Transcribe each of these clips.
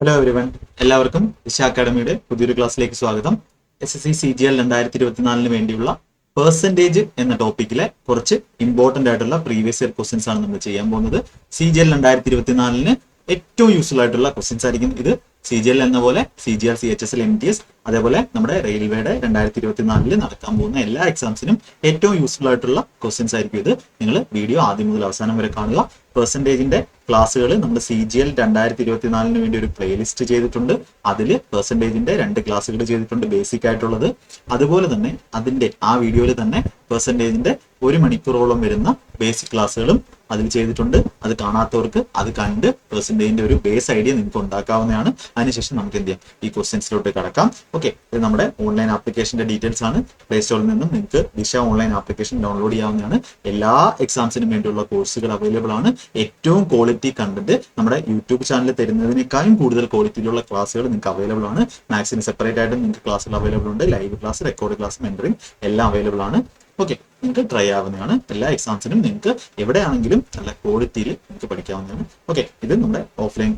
Hello everyone, എല്ലാവർക്കും ദിശ അക്കാഡമിയുടെ പുതിയൊരു ക്ലാസ്സിലേക്ക് സ്വാഗതം. SSC CGL 2024 വേണ്ടിയുള്ള പെർസെൻറ്റേജ് എന്ന ടോപ്പിക്കിലെ കുറച്ച് ഇമ്പോർട്ടന്റ് ആയിട്ടുള്ള പ്രീവിയസ് ഇയർ ക്വസ്റ്റ്യൻസ് ആണ് നമ്മൾ ചെയ്യാൻ പോകുന്നത്. CGL 2024 ഏറ്റവും യൂസ്ഫുൾ ആയിട്ടുള്ള ക്വസ്റ്റ്യൻസ് ആയിരിക്കും ഇത്. CGL എന്ന പോലെ CGL, CHSL, MTS അതേപോലെ നമ്മുടെ റെയിൽവേയുടെ 2024 നടക്കാൻ പോകുന്ന എല്ലാ എക്സാംസിനും ഏറ്റവും യൂസ്ഫുൾ ആയിട്ടുള്ള ക്വസ്റ്റ്യൻസ് ആയിരിക്കും ഇത്. നിങ്ങൾ വീഡിയോ ആദ്യം മുതൽ അവസാനം വരെ കാണുക. പെർസെൻറ്റേജിന്റെ ക്ലാസ്സുകൾ നമ്മൾ CGL 2024 വേണ്ടി ഒരു പ്ലേലിസ്റ്റ് ചെയ്തിട്ടുണ്ട്. അതിൽ പെർസെൻറ്റേജിന്റെ 2 ക്ലാസ്സുകൾ ചെയ്തിട്ടുണ്ട്, ബേസിക് ആയിട്ടുള്ളത്. അതുപോലെ തന്നെ അതിന്റെ ആ വീഡിയോയിൽ തന്നെ പെർസെൻറ്റേജിന്റെ 1 മണിക്കൂറോളം വരുന്ന ബേസിക് ക്ലാസ്സുകളും അതിൽ ചെയ്തിട്ടുണ്ട്. അത് കാണാത്തവർക്ക് അത് കണ്ട് പെർസെൻറ്റേജിന്റെ ഒരു ബേസ് ഐഡിയ നിങ്ങൾക്ക് ഉണ്ടാക്കാവുന്നതാണ്. അതിനുശേഷം നമുക്ക് എന്ത് ചെയ്യാം, ഈ ക്വസ്റ്റ്യൻസിലോട്ട് കടക്കാം. ഓക്കെ, ഇത് നമ്മുടെ ഓൺലൈൻ ആപ്ലിക്കേഷന്റെ ഡീറ്റെയിൽസ് ആണ്. പ്ലേ സ്റ്റോറിൽ നിന്നും നിങ്ങൾക്ക് ദിശ ഓൺലൈൻ ആപ്ലിക്കേഷൻ ഡൗൺലോഡ് ചെയ്യാവുന്നതാണ്. എല്ലാ എക്സാംസിനും വേണ്ടിയുള്ള കോഴ്സുകൾ അവൈലബിൾ ആണ്. ഏറ്റവും ക്വാളിറ്റി കണ്ടന്റ് നമ്മുടെ യൂട്യൂബ് ചാനലിൽ തരുന്നതിനേക്കാളും കൂടുതൽ ക്വാളിറ്റിയിലുള്ള ക്ലാസ്സുകൾ നിങ്ങൾക്ക് അവൈലബിൾ ആണ്. മാത്സിന് സെപ്പറേറ്റ് ആയിട്ട് നിങ്ങൾക്ക് ക്ലാസ്സുകൾ അവൈലബിൾ ഉണ്ട്. Live class, record class, mentoring എല്ലാം അവൈലബിൾ ആണ്. ഓക്കെ, നിങ്ങൾക്ക് ട്രൈ ആവുന്നതാണ്. എല്ലാ എക്സാംസിനും നിങ്ങൾക്ക് എവിടെയാണെങ്കിലും നല്ല ക്വാളിറ്റിയിൽ നിങ്ങൾക്ക് പഠിക്കാവുന്നതാണ്. ഓക്കെ, ഇത് നമ്മുടെ ഓഫ്ലൈൻ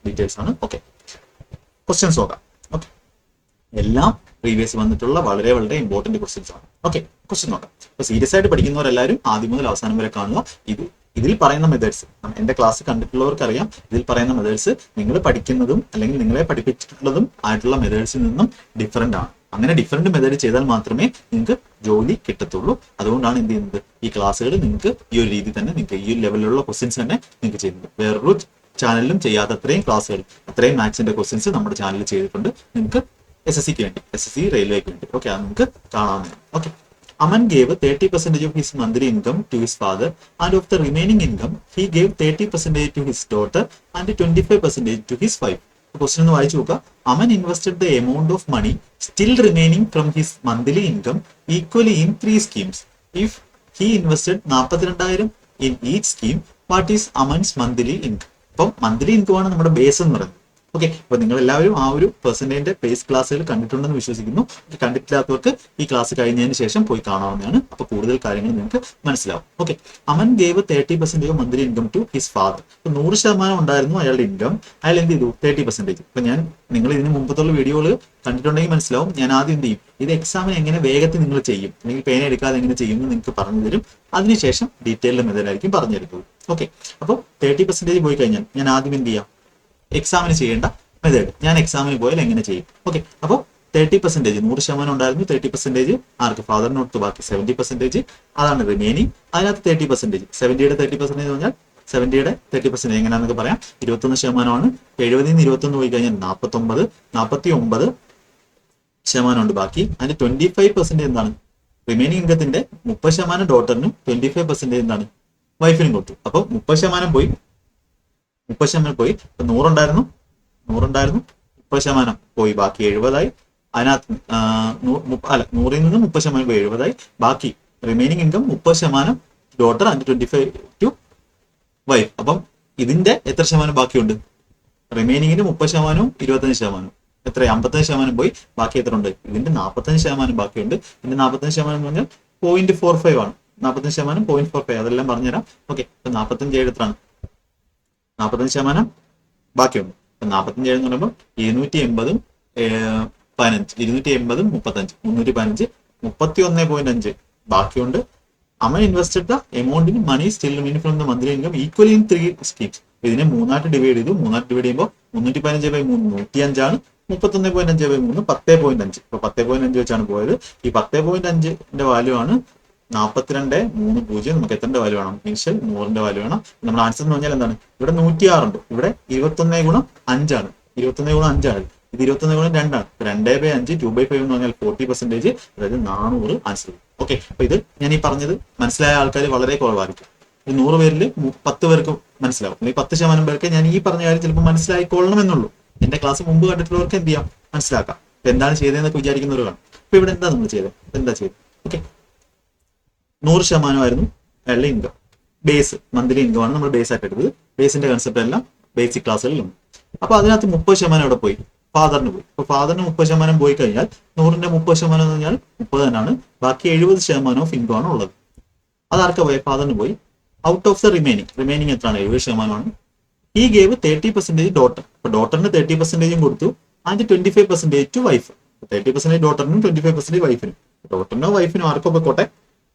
ഡീറ്റെയിൽസ് ആണ്. ഓക്കെ, ക്വസ്റ്റ്യൻസ് നോക്കാം. ഓക്കെ, എല്ലാം പ്രീവിയസ് വന്നിട്ടുള്ള വളരെ വളരെ ഇമ്പോർട്ടന്റ് ക്വസ്റ്റ്യൻസ് ആണ്. ഓക്കെ, ക്വസ്റ്റ്യൻ നോക്കാം. അപ്പൊ സീരിയസ് ആയിട്ട് പഠിക്കുന്നവരെല്ലാവരും ആദ്യം മുതൽ അവസാനം വരെ കാണുക. ഇതിൽ പറയുന്ന മെത്തേഡ്സ് എന്റെ ക്ലാസ് കണ്ടിട്ടുള്ളവർക്ക് അറിയാം. ഇതിൽ പറയുന്ന മെത്തേഡ്സ് നിങ്ങൾ പഠിക്കുന്നതും അല്ലെങ്കിൽ നിങ്ങളെ പഠിപ്പിച്ചിട്ടുള്ളതും ആയിട്ടുള്ള മെത്തേഡ്സിൽ നിന്നും ഡിഫറെന്റ് ആണ്. അങ്ങനെ ഡിഫറെന്റ് മെത്തേഡ് ചെയ്താൽ മാത്രമേ നിങ്ങൾക്ക് ജോലി കിട്ടത്തുള്ളൂ. അതുകൊണ്ടാണ് എന്ത് ചെയ്യുന്നത്, ഈ ക്ലാസ്സുകൾ നിങ്ങൾക്ക് ഈ ഒരു രീതി തന്നെ നിങ്ങൾക്ക് ഈ ലെവലിലുള്ള ക്വസ്റ്റ്യൻസ് തന്നെ നിങ്ങൾക്ക് ചെയ്യുന്നത്. വേറൊരു ചാനലിലും ചെയ്യാത്ത അത്രയും ക്ലാസ്സുകൾ, അത്രയും മാത്സിന്റെ ക്വസ്റ്റ്യൻസ് നമ്മുടെ ചാനലിൽ ചെയ്തിട്ടുണ്ട്. നിങ്ങൾക്ക് SSCക്ക് വേണ്ടി, SSC റെയിൽവേക്ക് വേണ്ടി. ഓക്കെ, അത് നിങ്ങൾക്ക് കാണാവുന്നതാണ്. Okay, Aman gave 30% of his monthly income to his father, and of the remaining income, he gave 30% to his daughter and 25% to his wife. Question ഒന്ന് വായിച്ചു നോക്കുക. Aman invested the amount of money still remaining from his monthly income equally in 3 schemes. If he invested 42,000 in each scheme, what is Aman's monthly income? അപ്പം monthly income ആണ് നമ്മുടെ base എന്ന് പറയുന്നത്. Okay, അപ്പൊ നിങ്ങൾ എല്ലാവരും ആ ഒരു പെർസെന്റേജിന്റെ ബേസ് ക്ലാസ്സുകൾ കണ്ടിട്ടുണ്ടെന്ന് വിശ്വസിക്കുന്നു. കണ്ടിട്ടില്ലാത്തവർക്ക് ഈ ക്ലാസ് കഴിഞ്ഞതിന് ശേഷം പോയി കാണാവുന്നതാണ്. അപ്പൊ കൂടുതൽ കാര്യങ്ങൾ നിങ്ങൾക്ക് മനസ്സിലാവും. Okay, Aman gave 30% of monthly income to his father. ഇപ്പൊ 100% ഉണ്ടായിരുന്നു അയാളുടെ ഇൻകം. അയാൾ എന്ത് ചെയ്തു, 30%. ഇപ്പൊ നിങ്ങൾ ഇതിന് മുമ്പത്തുള്ള വീഡിയോകൾ കണ്ടിട്ടുണ്ടെങ്കിൽ മനസ്സിലാവും. ഞാൻ ആദ്യം എന്ത് ചെയ്യും, ഇത് എക്സാമിന് എങ്ങനെ വേഗത്തിൽ നിങ്ങൾ ചെയ്യും അല്ലെങ്കിൽ പേന എടുക്കാതെ എങ്ങനെ ചെയ്യും എന്ന് നിങ്ങൾക്ക് പറഞ്ഞു തരും. അതിനുശേഷം ഡീറ്റെയിൽഡ് മെത്തേഡായിരിക്കും പറഞ്ഞു തരുന്നത്. ഓക്കെ, അപ്പോൾ 30% പോയി കഴിഞ്ഞാൽ ഞാൻ ആദ്യം എന്ത് ചെയ്യാം, എക്സാമിന് ചെയ്യേണ്ട മെത്തേഡ് ഞാൻ എക്സാമിന് പോയാൽ എങ്ങനെ ചെയ്യും. ഓക്കെ, അപ്പോൾ 30% 100% ഉണ്ടായിരുന്നു. 30% ആർക്ക്, ഫാദറിനോട്ട്, ബാക്കി 70% അതാണ് റിമൈനിങ്. അതിനകത്ത് 30%, 70യുടെ 30% എന്ന് പറഞ്ഞാൽ 70യുടെ 30% എങ്ങനെയാണെന്നൊക്കെ പറയാം. 21% 70 നിന്ന് 21 പോയി കഴിഞ്ഞാൽ 49% ഉണ്ട് ബാക്കി. അതിന് 25% എന്താണ്, റിമൈനിങ് ഇൻകത്തിന്റെ 30% ഡോട്ടറിനും 25% എന്താണ് വൈഫിനും കൊടുത്തു. അപ്പൊ 30% പോയി, 30% പോയി. 100 ഉണ്ടായിരുന്നു, 30% പോയി, ബാക്കി 70 അതിനകത്ത് 100ൽ നിന്ന് 30% പോയി 70. ബാക്കി remaining income 30% daughter and 25 to wife. അപ്പം ഇതിന്റെ എത്ര ശതമാനം ബാക്കിയുണ്ട്, റിമൈനിങ്ങിന് 30%, 25%, എത്ര 55% പോയി. ബാക്കി എത്ര ഉണ്ട്, ഇതിന്റെ 45% ബാക്കിയുണ്ട്. ഇതിന്റെ 45% എന്ന് പറഞ്ഞാൽ 0.45 ആണ്. 45% 0.45, അതെല്ലാം പറഞ്ഞുതരാം. ഓക്കെ, ഇപ്പൊ 45 എത്രയാണ്, 45% ബാക്കിയുണ്ട്. 45 എന്ന് പറയുമ്പോൾ 280 15, 280 35, 315, 31.5 ബാക്കിയുണ്ട്. Aman invested the amount in money still remaining from the monthly income equally in 3 schemes. ഇതിനെ 3ആയിട്ട് ഡിവൈഡ് ചെയ്തു. 3ആയിട്ട് ഡിവൈഡ് ചെയ്യുമ്പോൾ 315/3 105 ആണ്. 31.5/3 10.5. ഇപ്പൊ 10.5 വെച്ചാണ് പോയത്. ഈ 10.5ന്റെ വാല്യൂ ആണ് 42.30. നമുക്ക് എത്ര വാല്യൂ വേണം, ഇനിഷ്യൽ 100ന്റെ വാല്യൂ വേണം. നമ്മുടെ ആൻസർ എന്ന് പറഞ്ഞാൽ എന്താണ്, ഇവിടെ 106 ഉണ്ട്. ഇവിടെ 21 ഗുണം 5 ആണ്. 21 ഗുണം 5 ആണ്. ഇത് 21 ഗുണം 2 ആണ്. 2/5 2/5 എന്ന് പറഞ്ഞാൽ 40%, അതായത് 400 ആൻസർ. ഓക്കെ, അപ്പൊ ഇത് ഞാൻ ഈ പറഞ്ഞത് മനസ്സിലായ ആൾക്കാർ വളരെ കുറവായിരിക്കും. ഈ 100 പേരിൽ 10 പേർക്ക് മനസ്സിലാവും, അല്ലെങ്കിൽ 10% പേർക്ക് ഞാൻ ഈ പറഞ്ഞ കാര്യം ചിലപ്പോൾ മനസ്സിലായിക്കൊള്ളണം എന്നുള്ളൂ. എന്റെ ക്ലാസ് മുമ്പ് കണ്ടിട്ടുള്ളവർക്ക് എന്ത് ചെയ്യാം, മനസ്സിലാക്കാം. ഇപ്പൊ എന്താണ് ചെയ്തതെന്നൊക്കെ വിചാരിക്കുന്നവർ കാണും. അപ്പൊ ഇവിടെ എന്താ നമ്മൾ ചെയ്തത്, ഓക്കെ, 100% ആയിരുന്നു അയാളുടെ ഇൻകം. ബേസ് മന്ത്ലി ഇൻകം ആണ് നമ്മൾ ബേസ് ആയിട്ട് എടുത്തത്. ബേസിന്റെ കൺസെപ്റ്റ് എല്ലാം ബേസിക് ക്ലാസ്സുകളിലുണ്ട്. അപ്പൊ അതിനകത്ത് 30% എവിടെ പോയി, ഫാദറിന് പോയി. അപ്പൊ ഫാദറിന് 30% പോയി കഴിഞ്ഞാൽ 100ന്റെ 30% എന്ന് പറഞ്ഞാൽ 30 തന്നെയാണ്. ബാക്കി 70% ഓഫ് ഇൻകം ആണ് ഉള്ളത്. അതാർക്കാ പോയി, ഫാദറിന് പോയി. ഔട്ട് ഓഫ് ദ റിമൈനിങ് എത്രയാണ്, 70% ആണ്. He gave 30% daughter. അപ്പൊ ഡോട്ടറിന് 30% കൊടുത്തു ആൻഡ് 25% ടു വൈഫ്. 30% ഡോട്ടറിനും 25% വൈഫിനും. ഡോട്ടറിനോ വൈഫിനോ ആർക്കോ പോയിക്കോട്ടെ,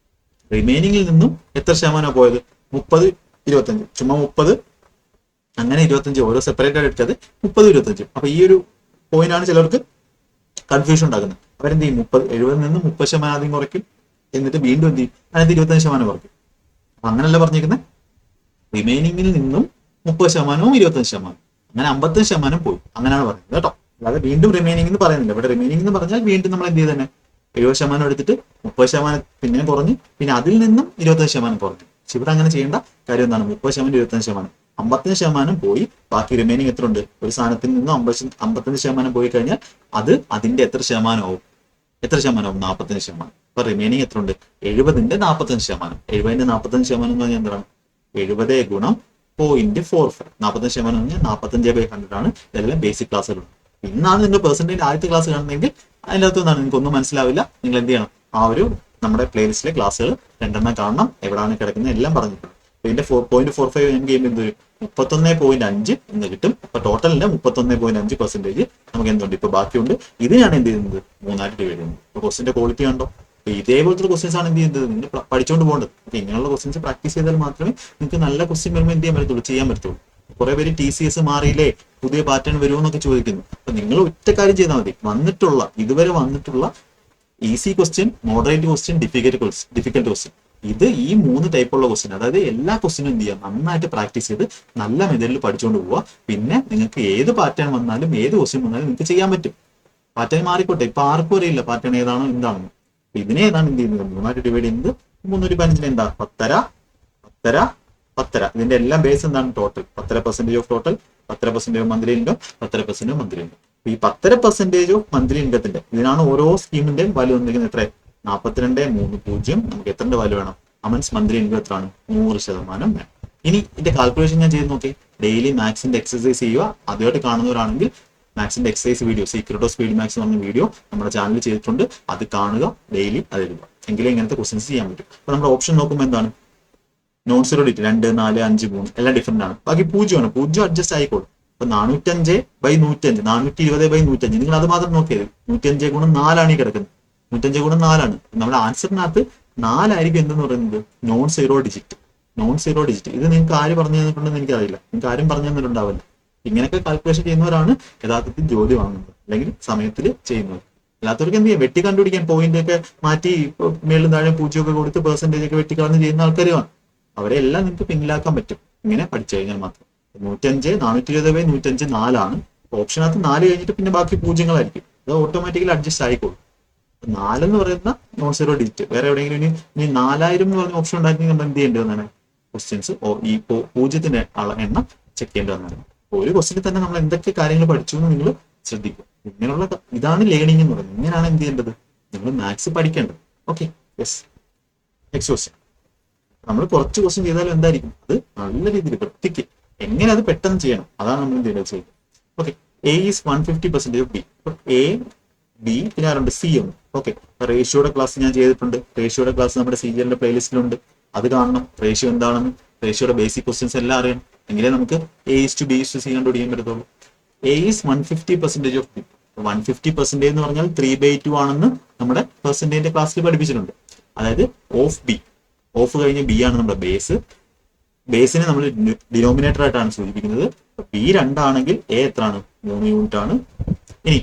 റിമൈനിങ്ങിൽ നിന്നും എത്ര ശതമാനമാണ് പോയത്? 30, 25. ചുമ്മാ 30 അങ്ങനെ 25 ഓരോ സെപ്പറേറ്റ് ആയിട്ട് എടുത്തത് 30, 25. അപ്പൊ ഈ ഒരു പോയിന്റ് ആണ് ചിലർക്ക് കൺഫ്യൂഷൻ ഉണ്ടാക്കുന്നത്. അവരെന്ത് ചെയ്യും? 70 നിന്ന് 30% ആദ്യം കുറയ്ക്കും, എന്നിട്ട് വീണ്ടും എന്ത് ചെയ്യും? അതിനകത്ത് 25% കുറയ്ക്കും. അപ്പൊ അങ്ങനെയല്ല പറഞ്ഞിരിക്കുന്നത്. റിമൈനിങ്ങിൽ നിന്നും 30%, 25%, അങ്ങനെ 55% പോയി. അങ്ങനെയാണ് പറയുന്നത് കേട്ടോ. അല്ലാതെ വീണ്ടും റിമൈനിങ് എന്ന് പറയുന്നില്ല. ഇവിടെ റിമൈനിങ് എന്ന് പറഞ്ഞാൽ വീണ്ടും നമ്മൾ എന്ത് ചെയ്ത് തന്നെ 70% എടുത്തിട്ട് 30% പിന്നെയും കുറഞ്ഞ്, പിന്നെ അതിൽ നിന്നും 25% കുറഞ്ഞു. പക്ഷെ ഇവിടെ അങ്ങനെ ചെയ്യേണ്ട കാര്യം എന്താണ്? 30%, 25%, 55% പോയി. ബാക്കി റിമൈനിങ് എത്ര ഉണ്ട്? ഒരു സാധനത്തിൽ നിന്നും 55% പോയി കഴിഞ്ഞാൽ അത് അതിന്റെ എത്ര ശതമാനമാവും? 45%. അപ്പൊ റിമൈനിങ് എത്ര ഉണ്ട്? 70ന്റെ 45%. 70ന്റെ 45% എന്ന് പറഞ്ഞാൽ എന്താണ്? 70 ഗുണം 0.45. 45% എന്ന് പറഞ്ഞാൽ 45/100 ആണ്. ഇതെല്ലാം ബേസിക് ക്ലാസ്സുകളുണ്ട്. ഇന്നാണ് നിങ്ങൾ പെർസെന്റേജ് ആദ്യത്തെ ക്ലാസ് കാണുന്നതെങ്കിൽ അതിൻ്റെ അകത്ത് നിന്നാണ് നിങ്ങൾക്ക് ഒന്നും മനസ്സിലാവില്ല. നിങ്ങൾ എന്ത് ചെയ്യണം? ആ ഒരു നമ്മുടെ പ്ലേലിസ്റ്റിലെ ക്ലാസ്സുകൾ 2 കാണണം. എവിടെയാണ് കിടക്കുന്നത് എല്ലാം പറഞ്ഞിട്ടുണ്ട്. ഇതിന്റെ 4.45 ഞാൻ ഗെയിം എന്ത് 31.5 എന്ന് കിട്ടും. അപ്പൊ ടോട്ടലിന്റെ 31.5% നമുക്ക് എന്തുണ്ട്? ഇപ്പൊ ബാക്കിയുണ്ട്. ഇതിനാണ് എന്ത് ചെയ്യുന്നത്? 3 ഡിവൈഡ് ചെയ്യുന്നത്. അപ്പൊ ക്വസ്റ്റിന്റെ ക്വാളിറ്റി കണ്ടോ? ഇതേപോലത്തെ ക്വസ്റ്റ്യൻസ് ആണ് എന്ത് ചെയ്യുന്നത്? നിങ്ങൾ പഠിച്ചുകൊണ്ട് പോകേണ്ടത്. അപ്പൊ ഇങ്ങനെയുള്ള ക്വസ്റ്റ്യൻസ് പ്രാക്ടീസ് ചെയ്താൽ മാത്രമേ നിങ്ങൾക്ക് നല്ല ക്വസ്റ്റ്യൻ വരുമ്പോൾ എന്ത് ചെയ്യാൻ പറ്റത്തുള്ളൂ. കുറെ പേര് TCS മാറിയില്ലേ, പുതിയ പാറ്റേൺ വരുമോ എന്നൊക്കെ ചോദിക്കുന്നു. അപ്പൊ നിങ്ങൾ ഒറ്റ കാര്യം ചെയ്താൽ മതി. ഇതുവരെ വന്നിട്ടുള്ള easy question, moderate question, difficult question, ഇത് ഈ 3 ടൈപ്പുള്ള ക്വസ്റ്റ്യൻ, അതായത് എല്ലാ ക്വസ്റ്റ്യനും എന്ത് ചെയ്യുക? നന്നായിട്ട് പ്രാക്ടീസ് ചെയ്ത് നല്ല മെത്തേഡിൽ പഠിച്ചുകൊണ്ട് പോവുക. പിന്നെ നിങ്ങൾക്ക് ഏത് പാറ്റേൺ വന്നാലും ഏത് ക്വസ്റ്റ്യൻ വന്നാലും നിങ്ങൾക്ക് ചെയ്യാൻ പറ്റും. പാറ്റേൺ മാറിക്കോട്ടെ. ഇപ്പൊ ആർക്കും അറിയില്ല പാറ്റേൺ ഏതാണോ എന്താണെന്ന്. ഇതിനെ ഏതാണ് എന്ത് ചെയ്യുന്നത്? 3 ഡിവൈഡ് ചെയ്യുന്നത് 315 എന്താ? 10. ഇതിന്റെ എല്ലാം ബേസ് എന്താണ്? Total 10% of total, 10% of monthly income, 10% of monthly income. ഈ 10% ഓഫ് മന്ത്ലി ഇൻകത്തിന്റെ ഇതിനാണ് ഓരോ സ്കീമിന്റെയും വാല്യൂ വന്നിരിക്കുന്നത്. എത്ര? 42.30. നമുക്ക് എത്ര വാല്യൂ വേണം? അമൻസ് മന്ത്ലി ഇൻകം എത്രയാണ്? 100% വേണം. ഇനി ഇതിന്റെ കാൽക്കുലേഷൻ ഞാൻ ചെയ്ത് നോക്കി. ഡെയിലി മാത്സിന്റെ എക്സസൈസ് ചെയ്യുക. ആദ്യമായിട്ട് കാണുന്നവരാണെങ്കിൽ മാത്സിന്റെ exercise video, secret of speed maths എന്ന് പറഞ്ഞ വീഡിയോ നമ്മുടെ ചാനലിൽ ചെയ്തിട്ടുണ്ട്. അത് കാണുക, ഡെയിലി അത് എഴുതുക. എങ്കിലേ ഇങ്ങനത്തെ ക്വസ്റ്റ്യൻസ് ചെയ്യാൻ പറ്റും. അപ്പൊ നമ്മുടെ ഓപ്ഷൻ നോക്കുമ്പോൾ എന്താണ്? നോൺ സീറോ ഡിജിറ്റ് 2, 4, 5, 3 എല്ലാം ഡിഫറെന്റ് ആണ്. ബാക്കി 0 0 അഡ്ജസ്റ്റ് ആയിക്കോളും. അപ്പൊ 405/105, 420/105. നിങ്ങൾ അത് മാത്രം നോക്കിയത് 105 ഗുണം 4 ആണ് ഈ കിടക്കുന്നത്. 105 ഗുണം 4 ആണ്. നമ്മുടെ ആൻസറിനകത്ത് 4 ആയിരിക്കും എന്തെന്ന് പറയുന്നത്? Non zero digit. ഇത് നിങ്ങൾക്ക് ആര് പറഞ്ഞു തന്നിട്ടുണ്ടെന്ന് എനിക്കറിയില്ല. നിങ്ങൾക്ക് ആരും പറഞ്ഞു തന്നിട്ടുണ്ടാവില്ല. ഇങ്ങനെയൊക്കെ കാൽക്കുലേഷൻ ചെയ്യുന്നവരാണ് യഥാർത്ഥത്തിൽ ജോലി വാങ്ങുന്നത്, അല്ലെങ്കിൽ സമയത്തിൽ ചെയ്യുന്നത്. അല്ലാത്തവർക്ക് എന്ത് ചെയ്യാം? വെട്ടി കണ്ടുപിടിക്കാൻ പോയിന്റ് ഒക്കെ മാറ്റി മേളിലും താഴെ 0 കൊടുത്ത് പെർസെന്റേജ് ഒക്കെ വെട്ടിക്കളഞ്ഞ് ചെയ്യുന്ന ആൾക്കാരുമാണ്. അവരെ എല്ലാം നിങ്ങൾക്ക് പിന്നിലാക്കാൻ പറ്റും ഇങ്ങനെ പഠിച്ചു കഴിഞ്ഞാൽ മാത്രം. 105, 420/105 4 ഓപ്ഷനകത്ത് 4 കഴിഞ്ഞിട്ട് പിന്നെ ബാക്കി 0 അത് ഓട്ടോമാറ്റിക്കലി അഡ്ജസ്റ്റ് ആയിക്കോളും. 4 എന്ന് പറയുന്ന നോൺ സീറോ ഡിജിറ്റ്. വേറെ എവിടെയെങ്കിലും ഇനി 4000 എന്ന് പറഞ്ഞ ഓപ്ഷൻ ഉണ്ടായിരുന്നെങ്കിൽ നമ്മൾ എന്ത് ചെയ്യേണ്ടതെന്നാണ്? ക്വസ്റ്റ്യൻസ് ഈ 0ത്തിന്റെ എണ്ണം ചെക്ക് ചെയ്യേണ്ടതെന്നാണ്. ഒരു ക്വസ്റ്റിന് തന്നെ നമ്മൾ എന്തൊക്കെ കാര്യങ്ങൾ പഠിച്ചു എന്ന് നിങ്ങൾ ശ്രദ്ധിക്കും. ഇങ്ങനെയുള്ള ഇതാണ് ലേണിംഗ് എന്ന് പറയുന്നത്. ഇങ്ങനെയാണ് എന്ത് ചെയ്യേണ്ടത്? നിങ്ങൾ മാത്സ് പഠിക്കേണ്ടത്. Okay, yes. Next question. നമ്മൾ കുറച്ച് ക്വസ്റ്റ്യൻ ചെയ്താലും എന്തായിരിക്കും? അത് നല്ല രീതിയിൽ വൃത്തിക്ക് എങ്ങനെ അത് പെട്ടെന്ന് ചെയ്യണം, അതാണ് നമ്മൾ എന്ത് ചെയ്യുന്നത്. Okay, A is 150% of B. A, B, പിന്നെ ആരുണ്ട്? C ഉണ്ട്. ഓക്കെ, റേഷ്യോയുടെ ക്ലാസ് ഞാൻ ചെയ്തിട്ടുണ്ട്. റേഷ്യോയുടെ ക്ലാസ് നമ്മുടെ CGL പ്ലേലിസ്റ്റിലുണ്ട്. അത് കാണണം. റേഷ്യോ എന്താണെന്ന്, റേഷ്യോയുടെ ബേസിക് ക്വസ്റ്റ്യൻസ് എല്ലാം അറിയണം. എങ്കിലേ നമുക്ക് A:B:C കണ്ടുപിടിക്കാൻ പറ്റത്തുള്ളൂ. A is 150% of B. 150% എന്ന് പറഞ്ഞാൽ 3/2 ആണെന്ന് നമ്മുടെ പെർസെന്റേജിന്റെ ക്ലാസ്സിൽ പഠിപ്പിച്ചിട്ടുണ്ട്. അതായത് ഓഫ് B, ഓഫ് കഴിഞ്ഞ B ആണ് നമ്മുടെ ബേസ്. ബേസിനെ നമ്മൾ ഡിനോമിനേറ്റർ ആയിട്ടാണ് സൂചിപ്പിക്കുന്നത്. B 2 ആണെങ്കിൽ A എത്രയാണ്? 3 യൂണിറ്റ് ആണ്. ഇനി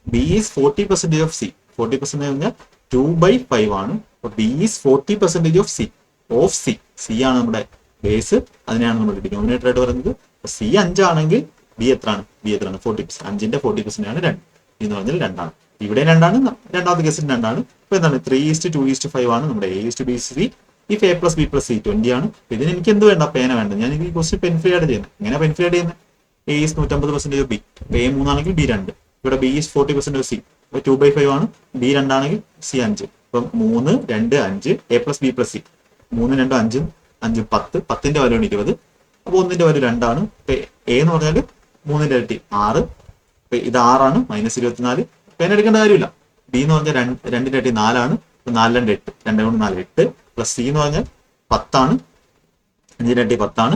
B is 40% of C. 40% പറഞ്ഞാൽ 2/5 ആണ്. അപ്പൊ B is 40% of C. Of C. C ആണ് നമ്മുടെ ബേസ്. അതിനെയാണ് നമ്മൾ ഡിനോമിനേറ്റർ ആയിട്ട് പറയുന്നത്. C 5 ആണെങ്കിൽ B എത്രയാണ്? 40%. 5ന്റെ 40% ആണ് 2 എന്ന് പറഞ്ഞാൽ 2 ആണ്. ഇവിടെ 2 ആണ്, രണ്ടാമത്തെ കേസിൽ 2 ആണ്. ഇപ്പൊ എന്താണ്? 3:2:5 ആണ് നമ്മുടെ A:B:C. If A + B + C 20 ആണ്. ഇതിന് എനിക്ക് എന്ത് വേണ്ട? പേന വേണ്ട. ഞാൻ ഈ ക്വസ്റ്റ്യൻ പെൻ ഫ്രീ ആയിട്ട് ചെയ്യുന്നത്. എങ്ങനെ പെൻ ഫ്രീ ആയിട്ട് ചെയ്യുന്നത്? A is 150% of B. A 3 ആണെങ്കിൽ B 2. ഇവിടെ B is 40% of C. അപ്പൊ 2/5 ആണ്. B 2 ആണെങ്കിൽ C 5. അപ്പം 3, 2, 5. A + B + C. 3, 2, 5, 5, 10. 10ന്റെ വാല്യൂ 20. അപ്പൊ 1ന്റെ വാല്യൂ 2 ആണ്. ഇപ്പൊ A എന്ന് പറഞ്ഞാൽ 3ന്റെ ഇരട്ടി 6. ഇത് 6 ആണ്. -24. പേന എടുക്കേണ്ട കാര്യമില്ല. B എന്ന് പറഞ്ഞാൽ 2ന്റെ ഇരട്ടി 4 ആണ്. 4 2 8. 2 കൊണ്ട് 4 8. പ്ലസ് C എന്ന് പറഞ്ഞാൽ 10 ആണ്. 5ന്റെ ഇരട്ടി 10 ആണ്.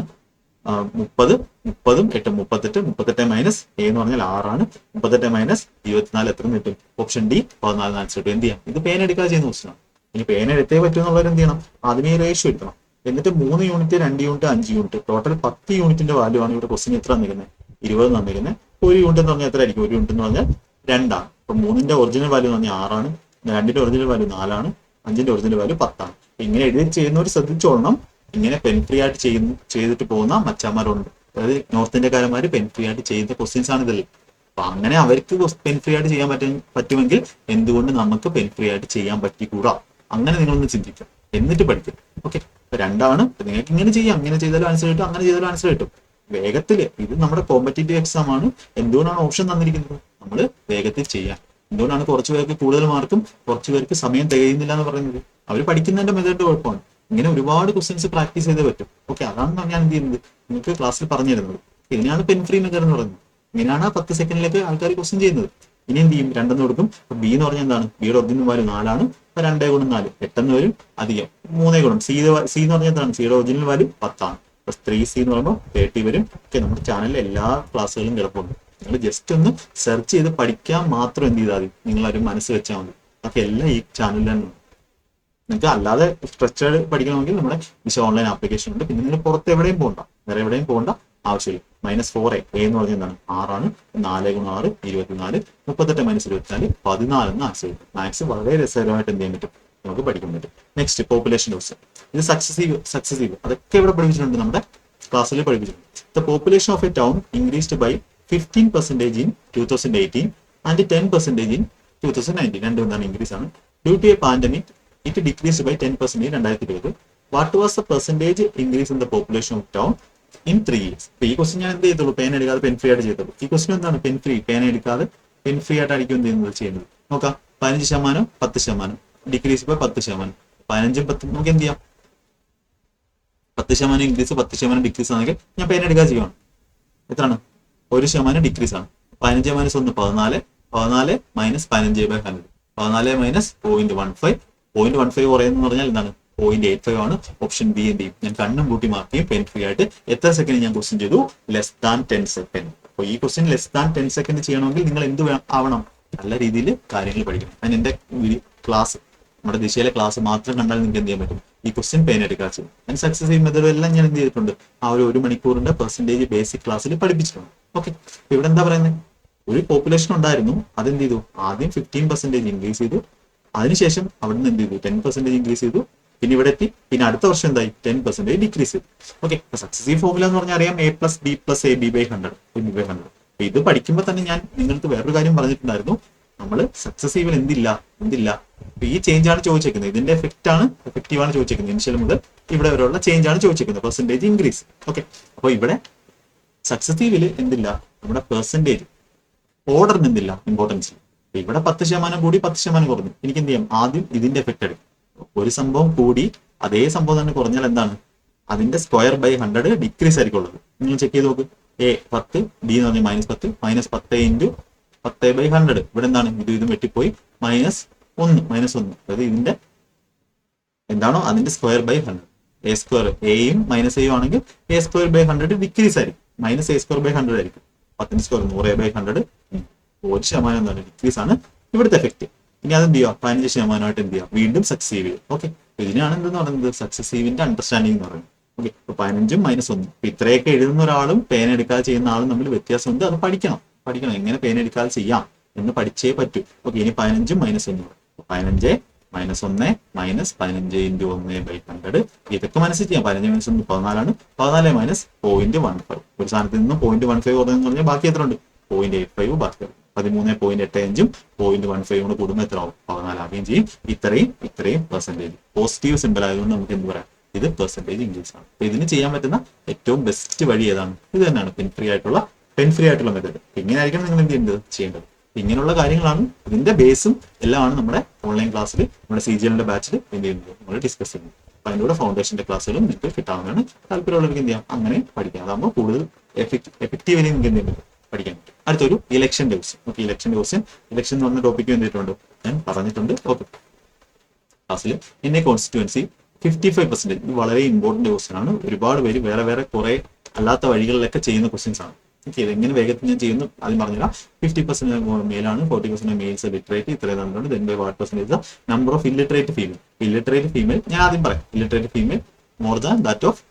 30 38 മൈനസ് എ എന്ന് പറഞ്ഞാൽ 6 38 മൈനസ് 24 എത്ര കിട്ടും? ഓപ്ഷൻ ഡി 14 ആൻസർ കിട്ടും. എന്ത് ചെയ്യാം? ഇത് പേന എടുക്കാതെ ചെയ്യുന്ന ക്വസ്റ്റനാണ്. ഇനി പേന എടുത്തേ പറ്റുമെന്നുള്ളവർ എന്ത് ചെയ്യണം? ആദ്യമേ റേഷ്യോ എടുക്കണം. എന്നിട്ട് 3 യൂണിറ്റ് 2 യൂണിറ്റ് 5 യൂണിറ്റ് ടോട്ടൽ 10 യൂണിറ്റിന്റെ വാല്യൂ ആണ് ഇവിടെ ക്വസ്റ്റ്യൻ എത്ര തന്നിരിക്കുന്നത്? 20 തന്നിരിക്കുന്നത്. 1 യൂണിറ്റ് എന്ന് പറഞ്ഞാൽ എത്ര ആയിരിക്കും? 1 യൂണിറ്റ് എന്ന് പറഞ്ഞാൽ 2 ആണ്. അപ്പൊ 3ന്റെ ഒറിജിനൽ വാല്യൂ എന്ന് പറഞ്ഞാൽ 6 ആണ്, 2ന്റെ ഒറിജിനൽ വാല്യൂ 4 ആണ്, 5ന്റെ ഒറിജിനൽ വാല്യൂ 10 ആണ്. ഇങ്ങനെ എഴുതി ചെയ്യുന്നവർ ശ്രദ്ധിച്ചോളണം. ഇങ്ങനെ പെൻ ഫ്രീ ആയിട്ട് ചെയ്തിട്ട് പോകുന്ന മച്ചാന്മാരുണ്ട്. അതായത് നോർത്ത് ഇന്ത്യക്കാരന്മാർ പെൻ ഫ്രീ ആയിട്ട് ചെയ്യുന്ന ക്വസ്റ്റ്യൻസ് ആണ് ഇതല്ലേ. അപ്പൊ അങ്ങനെ അവർക്ക് പെൻ ഫ്രീ ആയിട്ട് ചെയ്യാൻ പറ്റുമെങ്കിൽ എന്തുകൊണ്ട് നമുക്ക് പെൻ ഫ്രീ ആയിട്ട് ചെയ്യാൻ പറ്റിക്കൂടാ? അങ്ങനെ നിങ്ങളൊന്ന് ചിന്തിക്കും, എന്നിട്ട് പഠിക്കും. ഓക്കെ, അപ്പൊ 2 ആണ്. നിങ്ങൾക്ക് ഇങ്ങനെ ചെയ്യാം, ഇങ്ങനെ ചെയ്താലും ആൻസർ കിട്ടും, അങ്ങനെ ചെയ്താലും ആൻസർ കിട്ടും. വേഗത്തില് ഇത് നമ്മുടെ കോമ്പറ്റേറ്റീവ് എക്സാം ആണ്. എന്തുകൊണ്ടാണ് ഓപ്ഷൻ തന്നിരിക്കുന്നത്? നമ്മൾ വേഗത്തിൽ ചെയ്യാം. എന്തുകൊണ്ടാണ് കുറച്ച് പേർക്ക് കൂടുതൽ മാർക്കും കുറച്ച് പേർക്ക് സമയം തികയുന്നില്ല എന്ന് പറയുന്നത്? അവർ പഠിക്കുന്നതിന്റെ മെത്തേഡ് കുഴപ്പമാണ്. ഇങ്ങനെ ഒരുപാട് ക്വസ്റ്റ്യൻസ് പ്രാക്ടീസ് ചെയ്തേ പറ്റും. ഓക്കെ, അതാണ് ഞാൻ എന്ത് ചെയ്യുന്നത് നിങ്ങൾക്ക് ക്ലാസ്സിൽ പറഞ്ഞു തരുന്നത്. ഇതിനാണ് പെൻ ഫ്രീ മെത്തേഡ് എന്ന് പറയുന്നത്. ഇങ്ങനെയാണ് 10 സെക്കൻഡിലേക്ക് ആൾക്കാർ ക്വസ്റ്റ്യൻ ചെയ്യുന്നത്. ഇനി എന്ത് ചെയ്യും? 2 കൊടുക്കും. അപ്പൊ ബി എന്ന് പറഞ്ഞാൽ എന്താണ്? ബിയുടെ ഒറിജിനൽ വാല്യൂ 4 ആണ്. 2 ഗുണം 4 8 വരും. അധികം 3 ഗുണം സി എന്ന് പറഞ്ഞാൽ എന്താണ്? സിയുടെ ഒറിജിനൽ വാല്യൂ 10 ആണ്. 3C എന്ന് പറയുമ്പോൾ 30 വരും. ഓക്കെ, നമ്മുടെ ചാനലിൽ എല്ലാ ക്ലാസ്സുകളും കിടപ്പുണ്ട്. നിങ്ങൾ ജസ്റ്റ് ഒന്ന് സെർച്ച് ചെയ്ത് പഠിക്കാൻ മാത്രം എന്ത് ചെയ്താൽ മതി? നിങ്ങളൊരു മനസ്സ് വെച്ചാൽ മതി. അതൊക്കെ എല്ലാം ഈ ചാനലിൽ തന്നെ. നിങ്ങൾക്ക് അല്ലാതെ സ്ട്രക്ചേർഡ് പഠിക്കണമെങ്കിൽ നമ്മുടെ വിശ ഓൺലൈൻ ആപ്ലിക്കേഷൻ ഉണ്ട്. പിന്നെ നിങ്ങൾ പുറത്ത് എവിടെയും പോകണ്ട, വേറെ എവിടെയും പോകേണ്ട ആവശ്യമില്ല. -4a എന്ന് പറഞ്ഞാൽ എന്താണ്? 6 ആണ്. 4 ഗുണം 6 24. 38 മൈനസ് 24 14 എന്ന് ആൻസർ കിട്ടും. മാത്സ് വളരെ രസകരമായിട്ട് എന്ത് ചെയ്യാൻ പറ്റും? നമുക്ക് പഠിക്കാൻ പറ്റും. Next population dose. ഇത് സക്സസീവ് അതൊക്കെ ഇവിടെ പഠിപ്പിച്ചിട്ടുണ്ട്, നമ്മുടെ ക്ലാസ്സിൽ പഠിപ്പിച്ചിട്ടുണ്ട്. The population of a town increased by 15% in 2018 and 10% in 2019. രണ്ടും എന്താണ്? ഇൻക്രീസ് ആണ്. Due to a pandemic it decreased by 10% in 2020. What was the percentage increase in the population of town in 3 years? അപ്പൊ ഈ question ഞാൻ എന്ത് ചെയ്തോളൂ? പേന എടുക്കാതെ പെൻ ഫ്രീ ആയിട്ട് ചെയ്തോളൂ. ഈ ക്വസ്റ്റ്യൻ എന്താണ്? പെൻ ഫ്രീ, പേന എടുക്കാതെ പെൻ ഫ്രീ ആയിട്ടായിരിക്കും എന്ത് ചെയ്യുന്നത്? നോക്കാം. 15% 10%, ഡിക്രീസ് ബൈ 10%. 15 10 നമുക്ക് എന്ത് ചെയ്യാം? 10% ഇൻക്രീസ് 10% ഡിക്രീസ് ആണെങ്കിൽ ഞാൻ പേന എടുക്കാതെ ചെയ്യണം. എത്രയാണ്? 1% ഡിക്രീസ് ആണ്. 15 മൈനസ് 1 14. 14 മൈനസ് 15/100. 14 മൈനസ് 0.15. 0.15 കുറയുന്ന പറഞ്ഞാൽ എന്താണ്? 0.85 ആണ്. ഓപ്ഷൻ ബി എന്ത് ചെയ്യും? ഞാൻ കണ്ണും കൂട്ടി മാർക്ക് ചെയ്യും. പെൻ ഫ്രീ ആയിട്ട് എത്ര സെക്കൻഡ് ഞാൻ ക്വസ്റ്റ്യൻ ചെയ്തു? <10 സെക്കൻഡ്. അപ്പോൾ ഈ ക്വസ്റ്റ്യൻ <10 സെക്കൻഡ് ചെയ്യണമെങ്കിൽ നിങ്ങൾ എന്ത് ആവണം? നല്ല രീതിയിൽ കാര്യങ്ങൾ പഠിക്കണം. ഞാൻ എന്റെ ക്ലാസ്, നമ്മുടെ ദിശയിലെ ക്ലാസ് മാത്രം കണ്ടാൽ നിങ്ങൾക്ക് എന്ത് ചെയ്യാൻ പറ്റും? ഈ ക്വസ്റ്റ്യൻ പേന എടുക്കാൻ ചെയ്യും. ഞാൻ സക്സസീവ് മെത്തേഡ് എല്ലാം ഞാൻ എന്ത് ചെയ്തിട്ടുണ്ട്? ആ ഒരു മണിക്കൂറിന്റെ പെർസെന്റേജ് ബേസിക് ക്ലാസ്സിൽ പഠിപ്പിച്ചിട്ടുണ്ട്. ഓക്കെ, ഇവിടെ എന്താ പറയുന്നത്? ഒരു പോപ്പുലേഷൻ ഉണ്ടായിരുന്നു, അതെന്ത് ചെയ്തു? ആദ്യം 15% ഇൻക്രീസ് ചെയ്തു. അതിനുശേഷം അവിടെ നിന്ന് എന്ത് ചെയ്തു? 10% ഇൻക്രീസ് ചെയ്തു. പിന്നെ ഇവിടെ എത്തി. പിന്നെ അടുത്ത വർഷം എന്തായി? 10% ഡിക്രീസ് ചെയ്തു. ഓക്കെ, സക്സസീവ് ഫോർമുല എന്ന് പറഞ്ഞാൽ അറിയാം, A+B+AB/100. അപ്പൊ ഇത് പഠിക്കുമ്പോൾ തന്നെ ഞാൻ നിങ്ങൾക്ക് വേറൊരു കാര്യം പറഞ്ഞിട്ടുണ്ടായിരുന്നു. നമ്മൾ സക്സസീവിൽ എന്തില്ല. അപ്പൊ ഈ ചേഞ്ച് ആണ് ചോദിച്ചേക്കുന്നത്. ഇതിന്റെ എഫക്റ്റീവ് ആണ് ചോദിച്ചേക്കുന്നത്. ഇനിഷ്യൽ മുതൽ ഇവിടെ വരെയുള്ള ചേഞ്ച് ആണ് ചോദിച്ചേക്കുന്നത്, പെർസെന്റേജ് ഇൻക്രീസ്. ഓക്കെ, അപ്പൊ ഇവിടെ സക്സസീവില് എന്തില്ല? നമ്മുടെ പെർസെന്റേജ് ഓർഡറിന് എന്തില്ല? ഇമ്പോർട്ടൻസ്. ഇവിടെ 10% കൂടി 10% കുറഞ്ഞു. എനിക്ക് എന്ത് ചെയ്യാം? ആദ്യം ഇതിന്റെ എഫക്ട് എടുക്കും. ഒരു സംഭവം കൂടി അതേ സംഭവം തന്നെ കുറഞ്ഞാൽ എന്താണ്? അതിന്റെ സ്ക്വയർ ബൈ 100 ഡിക്രീസ് ആയിരിക്കും ഉള്ളത്. നിങ്ങൾ ചെക്ക് ചെയ്ത് നോക്ക്. A10, B എന്ന് പറഞ്ഞാൽ -10, -10 ഇൻറ്റു 10/100. ഇവിടെ എന്താണ്? ഇതും വെട്ടിപ്പോയി -1. അതായത് ഇതിന്റെ എന്താണോ അതിന്റെ സ്ക്വയർ ബൈ 100. A സ്ക്വയർ എയും -a ആണെങ്കിൽ A²/100 ഡിക്രീസ് ആയിരിക്കും. -a²/100 ആയിരിക്കും. 10 സ്ക്വയർ 100/100. 1% എന്താണ്? ഡിക്രീസ് ആണ് ഇവിടുത്തെ എഫക്ട്. ഇനി അതെന്ത് ചെയ്യുക? 15% എന്ത് ചെയ്യുക? വീണ്ടും സക്സീവ് ചെയ്യുക. ഓക്കെ, ഇതിനാണ് എന്തെന്ന് പറയുന്നത്? സക്സസീവിന്റെ അണ്ടർസ്റ്റാൻഡിംഗ് എന്ന് പറയുന്നത്. ഓക്കെ, ഇപ്പൊ 15ഉം -1. ഇപ്പൊ ഇത്രയൊക്കെ എഴുതുന്ന ഒരാളും പേന എടുക്കാതെ ചെയ്യുന്ന ആളും തമ്മിൽ വ്യത്യാസമുണ്ട്. അത് പഠിക്കണം. എങ്ങനെ പേന എടുക്കാതെ ചെയ്യാം എന്ന് പഠിച്ചേ പറ്റൂ. ഓക്കെ, ഇനി 15ഉം -1. 15 -1 -15 ഇൻറ്റു 1/100. ഇതൊക്കെ മനസ്സിൽ ചെയ്യാം. 15 -1 14 ആണ്. 14 മൈനസ് 0.15. ഒരു സ്ഥാനത്ത് നിന്ന് 0.15 കുറഞ്ഞെന്ന് പറഞ്ഞാൽ ബാക്കി എത്ര ഉണ്ട്? 0.85 ബാക്കി. 13.85ഉം 0.15 കൂടുമ്പോൾ എത്ര ആവും? 14 ആവുകയും ചെയ്യും. ഇത്രയും പെർസെന്റേജ് പോസിറ്റീവ് സിമ്പിൾ ആയതുകൊണ്ട് നമുക്ക് എന്ത് പറയാം? ഇത് പെർസെന്റേജ് ഇൻക്രീസ് ആണ്. അപ്പൊ ഇതിന് ചെയ്യാൻ പറ്റുന്ന ഏറ്റവും ബെസ്റ്റ് വഴി ഏതാണ്? ഇത് തന്നെയാണ് പെൻ ഫ്രീ ആയിട്ടുള്ള മെത്തേഡ്. ഇങ്ങനെയായിരിക്കും നിങ്ങൾ എന്ത് ചെയ്യേണ്ടത്. ഇങ്ങനെയുള്ള കാര്യങ്ങളാണ് ഇതിന്റെ ബേസും എല്ലാമാണ് നമ്മുടെ ഓൺലൈൻ ക്ലാസ്സിൽ, നമ്മുടെ CGL ബാച്ചിൽ എന്ത് ചെയ്യുന്നത്? നമ്മൾ ഡിസ്കസ് ചെയ്യുന്നത്. അപ്പൊ അതിന്റെ കൂടെ ഫൗണ്ടേഷന്റെ ക്ലാസ്സുകളും നിങ്ങൾക്ക് കിട്ടാവുന്നതാണ്. താല്പര്യമുള്ളവർക്ക് എന്ത് ചെയ്യാം? അങ്ങനെ പഠിക്കാം. അതാകുമ്പോൾ കൂടുതൽ എഫക്റ്റീവ്ലി നിങ്ങൾക്ക് എന്ത് ചെയ്യാൻ പറ്റും? പഠിക്കാൻ പറ്റും. അടുത്തൊരു ഇലക്ഷന്റെ ക്വസ്റ്റ്യൻ. ഓക്കെ, ഇലക്ഷൻ എന്ന് പറഞ്ഞ ടോപ്പിക്ക് വേണ്ടിയിട്ടുണ്ട്, ഞാൻ പറഞ്ഞിട്ടുണ്ട്. ഓക്കെ, ക്ലാസ്സിൽ ഇൻ എ കോൺസ്റ്റിറ്റ്യുവൻസി 55%. ഇത് വളരെ ഇമ്പോർട്ടന്റ് ക്വസ്റ്റ്യൻ ആണ്. ഒരുപാട് പേര് വേറെ കുറെ അല്ലാത്ത വഴികളിലൊക്കെ ചെയ്യുന്ന ക്വസ്റ്റ്യൻസ് ആണ്. ഓക്കെ, ഇതെങ്ങനെ വേഗത്തിൽ ഞാൻ ചെയ്യുന്നു ആദ്യം പറഞ്ഞില്ല. 50% മെയിലാണ്, 40% മെയിൽസ് ലിറ്ററേറ്റ്, ഇത്രയും തന്നിട്ടുണ്ട്. Then by what percentage number of illiterate female. Illiterate female ഞാൻ ആദ്യം പറയാം. Illiterate female more than that of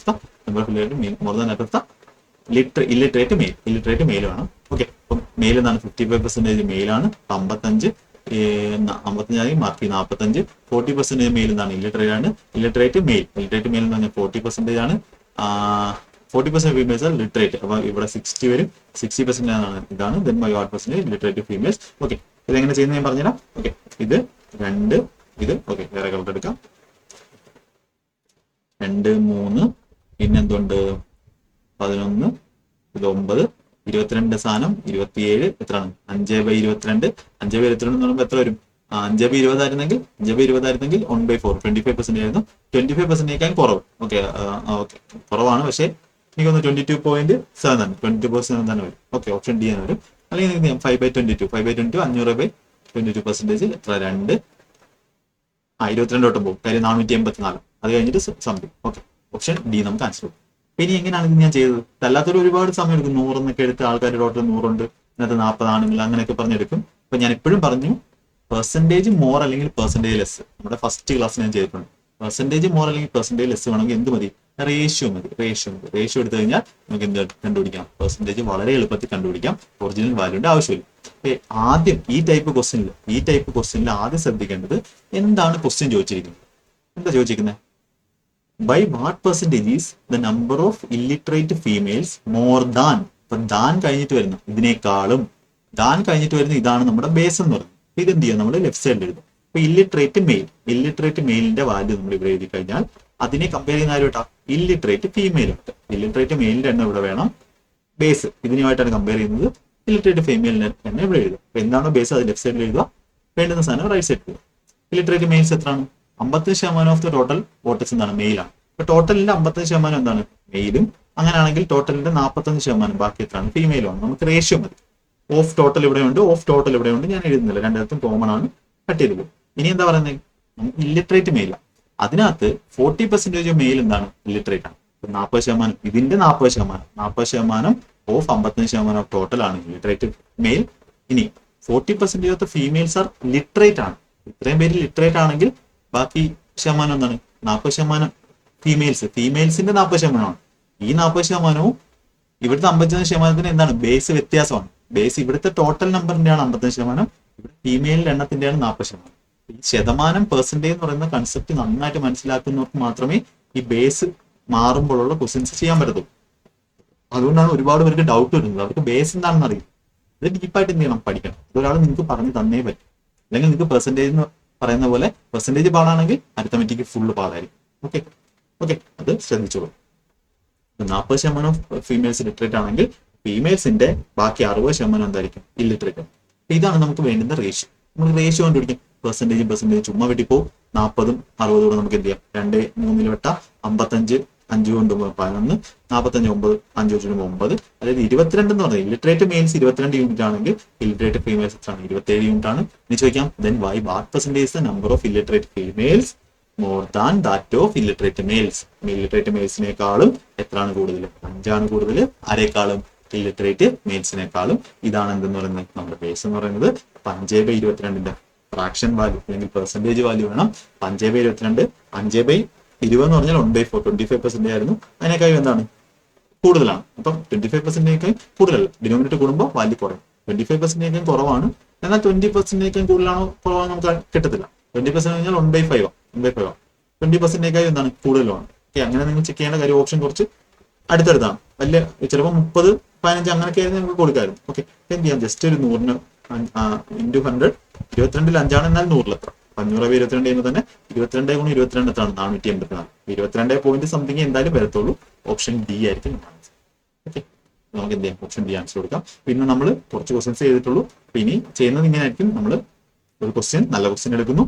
the number of illiterate male more than that of the illiterate male. Illiterate male വേണം. Okay, അപ്പം male എന്താണ് 55% മെയിലാണ്. 55 mark 45. 40% male എന്താണ് illiterate ആണ്. Illiterate male എന്ന് പറഞ്ഞാൽ 40% ആണ്. 40% ഫീമെയിൽസ് ആണ് ലിറ്ററേറ്റ്. അപ്പൊ ഇവിടെ 60 വരും. 60% ആണ് ഇതാണ്. Then by what percentage literate females. Okay, ഇതെങ്ങനെ ചെയ്യുന്നത് ഞാൻ പറഞ്ഞുതരാം. ഓക്കെ, ഇത് 2 ഇത് ഓക്കെ വേറെ കളർ എടുക്കാം. 2 3 പിന്നെ എന്തുണ്ട് 11 ഇത് 9 22 സാധനം 27 എത്രയാണ് 5/22. 5/22 എന്ന് പറയുമ്പോൾ എത്ര വരും? 5/20 ആയിരുന്നെങ്കിൽ 1/4 25% ആയിരുന്നു. 25% കുറവ്. ഓക്കെ കുറവാണ്, പക്ഷേ എനിക്കൊന്ന് 22.7 തന്നെ 22% തന്നെ വരും. ഓക്കെ, ഓപ്ഷൻ ഡി ആണ് വരും. അല്ലെങ്കിൽ 5/22 5/22 എത്ര 2 22 തൊട്ട് പോകും. കാര്യം 484 അത് കഴിഞ്ഞിട്ട് സംതിങ്. ഓക്കെ, ഓപ്ഷൻ ഡി നമുക്ക് ആൻസർ പോകും. ഇനി എങ്ങനെയാണ് ഇത് ഞാൻ ചെയ്തത്? അല്ലാത്തൊരു ഒരുപാട് സമയം എടുക്കും. 100 എന്നൊക്കെ എടുത്ത് ആൾക്കാർ ടോട്ടൽ 100 ഉണ്ട്, ഇന്നത്തെ 40 ആണെങ്കിൽ അങ്ങനെയൊക്കെ പറഞ്ഞെടുക്കും. അപ്പൊ ഞാൻ എപ്പോഴും പറഞ്ഞു പെർസെന്റേജ് മോർ അല്ലെങ്കിൽ പെർസെന്റേജ് ലെസ്. നമ്മുടെ ഫസ്റ്റ് ക്ലാസ് ഞാൻ ചെയ്തിട്ടുണ്ട്. പെർസെന്റേജ് മോർ അല്ലെങ്കിൽ പെർസെന്റേജ് ലെസ് വേണമെങ്കിൽ എന്ത് മതി? റേഷ്യോ മതി. റേഷ്യോ എടുത്തു കഴിഞ്ഞാൽ നമുക്ക് എന്ത് കണ്ടുപിടിക്കാം? പെർസെന്റേജ് വളരെ എളുപ്പത്തിൽ കണ്ടുപിടിക്കാം. ഒറിജിനൽ വാല്യൂന്റെ ആവശ്യമില്ല. ആദ്യം ഈ ടൈപ്പ് ക്വസ്റ്റ്യനിൽ ആദ്യം ശ്രദ്ധിക്കേണ്ടത് എന്താണ് ക്വസ്റ്റ്യൻ ചോദിച്ചിരിക്കുന്നത്? എന്താ ചോദിച്ചിരിക്കുന്നത്? By what percentage is the number of illiterate females more than? അപ്പൊ ദാൻ കഴിഞ്ഞിട്ട് വരുന്ന ഇതിനേക്കാളും ഇതാണ് നമ്മുടെ ബേസ് എന്ന് പറയുന്നത്. ഇത് എന്ത് ചെയ്യാം? നമ്മൾ ലെഫ്റ്റ് സൈഡിൽ എഴുതും. അപ്പൊ ഇല്ലിറ്ററേറ്റ് മെയിലിന്റെ വാല്യൂ നമ്മൾ ഇവിടെ എഴുതി കഴിഞ്ഞാൽ അതിനെ കമ്പയർ ചെയ്യുന്ന ആരും കേട്ടോ ഇല്ലിറ്ററേറ്റ് ഫീമെയിലുണ്ട്. ഇല്ലിറ്ററേറ്റ് മെയിലിന്റെ എണ്ണം ഇവിടെ വേണം. ബേസ് ഇതിനുമായിട്ടാണ് കമ്പയർ ചെയ്യുന്നത്. ഇല്ലിറ്ററേറ്റ് ഫീമെയിലിന്റെ എണ്ണം ഇവിടെ എഴുതും. അപ്പൊ എന്താണോ ബേസ് അത് ലെഫ്റ്റ് സൈഡിൽ എഴുതുക, വേണ്ടുന്ന സാധനം റൈറ്റ് സൈഡിൽ എഴുതുക. ഇല്ലിറ്ററേറ്റ് മെയിൽസ് എത്രയാണ്? 50% ഓഫ് ദ ടോട്ടൽ വോട്ടേഴ്സ് എന്താണ്? മെയിലാണ്. അപ്പൊ ടോട്ടലിന്റെ 55% എന്താണ്? മെയിലും. അങ്ങനെയാണെങ്കിൽ ടോട്ടലിന്റെ 45% ബാക്കി എത്രയാണ്? ഫീമെയിലുമാണ്. നമുക്ക് റേഷ്യോ മതി. ഓഫ് ടോട്ടൽ ഇവിടെയുണ്ട്. ഞാൻ എഴുതുന്നില്ല, രണ്ടിടത്തും കോമൺ ആണ്, കട്ട് ചെയ്തത്. ഇനി എന്താ പറയുന്നത്? ഇല്ലിറ്ററേറ്റ് മെയിലാണ്. അതിനകത്ത് 40% മെയിൽ എന്താണ്? ഇല്ലിറ്ററേറ്റ് ആണ്. 40% ഇതിന്റെ 40% ഓഫ് 55% ഓഫ് ടോട്ടൽ ആണ് ഇല്ലിറ്ററേറ്റ് മെയിൽ. ഇനി 40% ഓഫ് ഫീമെയിൽസ് ആർ ലിറ്ററേറ്റ് ആണ്. ഇത്രയും പേര് ലിറ്ററേറ്റ് ആണെങ്കിൽ ബാക്കി ശതമാനം എന്താണ്? 40% ഫീമെയിൽസിന്റെ 40%. ഈ 40%വും ഇവിടുത്തെ 55% എന്താണ്? ബേസ് വ്യത്യാസമാണ്. ബേസ് ഇവിടുത്തെ ടോട്ടൽ നമ്പറിന്റെയാണ് 55%, ഇവിടെ ഫീമെയിലിന്റെ എണ്ണത്തിന്റെയാണ് 40%. ഈ ശതമാനം പെർസെന്റേജ് എന്ന് പറയുന്ന കൺസെപ്റ്റ് നന്നായിട്ട് മനസ്സിലാക്കുന്നവർക്ക് മാത്രമേ ഈ ബേസ് മാറുമ്പോഴുള്ള ക്വസ്റ്റ്യൻസ് ചെയ്യാൻ പറ്റത്തുള്ളൂ. അതുകൊണ്ടാണ് ഒരുപാട് പേർക്ക് ഡൗട്ട് വരുന്നത്. അവർക്ക് ബേസ് എന്താണെന്ന് അറിയില്ല. ഇത് ഡീപ്പായിട്ട് എന്ത് ചെയ്യണം? പഠിക്കണം. ഇതൊരാൾ നിങ്ങൾക്ക് പറഞ്ഞു തന്നേ പറ്റും. അല്ലെങ്കിൽ നിങ്ങൾക്ക് പെർസെന്റേജ് എന്ന് പറയുന്ന പോലെ പെർസെന്റേജ് പാടാണെങ്കിൽ അരിത്തമെറ്റിക് ഫുള്ള് പാടായിരിക്കും. ഓക്കെ, അത് ശ്രദ്ധിച്ചോളൂ. 40% ഫീമെയിൽസ് ലിറ്ററേറ്റ് ആണെങ്കിൽ ഫീമെയിൽസിന്റെ ബാക്കി 60% എന്തായിരിക്കും? ഇല്ലിറ്ററേറ്റ്. ഇതാണ് നമുക്ക് വേണ്ടുന്ന റേഷ്യോ. നമുക്ക് റേഷ്യോ കണ്ടുപിടിക്കാം. പെർസെന്റേജ് ചുമ്മാ വെട്ടിപ്പോ 40ഉം 60ഉം കൂടെ നമുക്ക് എന്ത് ചെയ്യാം? 2 3 വെട്ട 55 5 കൊണ്ട് 11 45 9 5 വെച്ചിട്ട് 9. അതായത് 22 എന്ന് പറഞ്ഞാൽ ഇല്ലിറ്ററേറ്റ് മെയിൽസ് 22 യൂണിറ്റ് ആണെങ്കിൽ ഇല്ലിറ്ററേറ്റ് ഫീമെയിൽസ് എത്രയാണ്? 27 യൂണിറ്റ് ആണ്. ഇനി ചോദിക്കാം then why what percentage the number of illiterate females more than that of illiterate males. Illiterate മെയിൽസിനേക്കാളും എത്രയാണ് കൂടുതൽ? 5 ആണ് കൂടുതൽ. ആരെക്കാളും? ഇല്ലിറ്ററേറ്റ് മെയിൽസിനേക്കാളും. ഇതാണ് എന്തെന്ന് പറയുന്നത്? നമ്മുടെ ബേസ് എന്ന് പറയുന്നത് 5/22ന്റെ ഫ്രാക്ഷൻ വാല്യൂ അല്ലെങ്കിൽ പെർസെന്റേജ് വാല്യൂ വേണം. 5/22 5/20 എന്ന് പറഞ്ഞാൽ 1/4 25% ആയിരുന്നു. അതിനേക്കാളും എന്താണ്? കൂടുതലാണ്. അപ്പം 25%നേക്കാൾ കൂടുതലല്ല. ഡിനോമിനേറ്റർ കൂടുമ്പോൾ വാല്യൂ കുറയും. 25%നേക്കാൾ കുറവാണ്. എന്നാൽ 20%നേക്കാൾ കൂടുതലാണോ കുറവാണോ നമുക്ക് കിട്ടത്തില്ല. 20% കഴിഞ്ഞാൽ 1/5 20%നേക്കാൾ എന്താണ്? കൂടുതലാണ്. ഓക്കെ, അങ്ങനെ നിങ്ങൾ ചെക്ക് ചെയ്യേണ്ട കാര്യം ഓപ്ഷൻ കുറച്ച് അടുത്തടുത്താണ്. വലിയ ചിലപ്പോൾ 30 15 അങ്ങനെയൊക്കെ ആയിരുന്നു നമുക്ക് കൊടുക്കാമായിരുന്നു. ഓക്കെ, എന്ത് ചെയ്യാം? ജസ്റ്റ് ഒരു 100 ഇൻറ്റു 100 22 5 എന്നാൽ 100 എത്ര? 500/22 ചെയ്യുമ്പോൾ തന്നെ 22 × 22 എത്രയാണ്? 484. 22 പോയിന്റ് സംതിങ് എന്തായാലും വരത്തുള്ളൂ. ഓപ്ഷൻ ഡി ആയിരിക്കും. ഓക്കെ, നമുക്ക് എന്ത് ചെയ്യാം? ഓപ്ഷൻ ഡി ആൻസർ കൊടുക്കാം. പിന്നെ നമ്മൾ കുറച്ച് ക്വസ്റ്റ്യൻസ് ചെയ്തിട്ടുള്ളൂ. ഇനി ചെയ്യുന്നത് ഇങ്ങനെ ആയിരിക്കും. നമ്മൾ ഒരു നല്ല ക്വസ്റ്റ്യൻ എടുക്കുന്നു.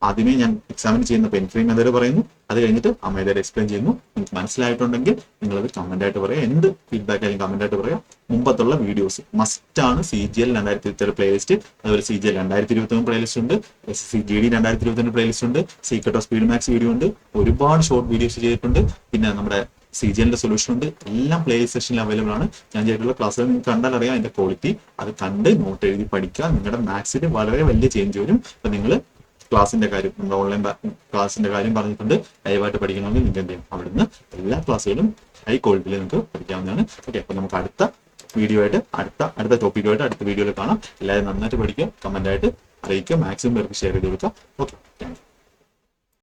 ആദ്യമേ ഞാൻ എക്സാമിന് ചെയ്യുന്ന പെൻഫ്രീ മെത്തേഡ് പറയുന്നു. അത് കഴിഞ്ഞിട്ട് ആ മെത്തേഡ് എക്സ്പ്ലെയിൻ ചെയ്യുന്നു. നിങ്ങൾക്ക് മനസ്സിലായിട്ടുണ്ടെങ്കിൽ നിങ്ങളത് കമന്റ് ആയിട്ട് പറയുക. എന്ത് ഫീഡ്ബാക്ക് ആയാലും കമന്റ് ആയിട്ട് പറയുക. മുമ്പത്തുള്ള വീഡിയോസ് മസ്റ്റ് ആണ്. CGL 2022 പ്ലേലിസ്റ്റ്, അതുപോലെ CGL 2023 പ്ലേലിസ്റ്റ് ഉണ്ട്. SSC GD 2022 പ്ലേലിസ്റ്റ് ഉണ്ട്. Secret of speed max video ഉണ്ട്. ഒരുപാട് ഷോർട്ട് വീഡിയോസ് ചെയ്തിട്ടുണ്ട്. പിന്നെ നമ്മുടെ CGL സൊല്യൂഷൻ ഉണ്ട്, എല്ലാം പ്ലേ സെഷനിൽ അവൈലബിൾ ആണ്. ഞാൻ ചെയ്തിട്ടുള്ള ക്ലാസ്സുകൾ നിങ്ങൾക്ക് കണ്ടാൽ അറിയാം അതിന്റെ ക്വാളിറ്റി. അത് കണ്ട് നോട്ട് എഴുതി പഠിക്കുക. നിങ്ങളുടെ മാത്സിൽ വളരെ വലിയ ചേഞ്ച് വരും. അപ്പൊ നിങ്ങൾ ക്ലാസിന്റെ കാര്യം, നമ്മുടെ ഓൺലൈൻ ക്ലാസിന്റെ കാര്യം പറഞ്ഞിട്ടുണ്ട്. ലൈവായിട്ട് പഠിക്കണമെങ്കിൽ നിങ്ങൾക്ക് എന്ത് ചെയ്യും, അവിടുന്ന് എല്ലാ ക്ലാസ്സുകളും ഹൈ ക്വാളിറ്റിയിൽ നിങ്ങൾക്ക് പഠിക്കാവുന്നതാണ്. ഓക്കെ, അപ്പൊ നമുക്ക് അടുത്ത വീഡിയോ ആയിട്ട് അടുത്ത ടോപ്പിക്കുമായിട്ട് അടുത്ത വീഡിയോയിൽ കാണാം. എല്ലാവരും നന്നായിട്ട് പഠിക്കുക, കമന്റ് ആയിട്ട് അറിയിക്കുക, മാക്സിമം പേർക്ക് ഷെയർ ചെയ്ത് കൊടുക്കുക. Okay, thank you.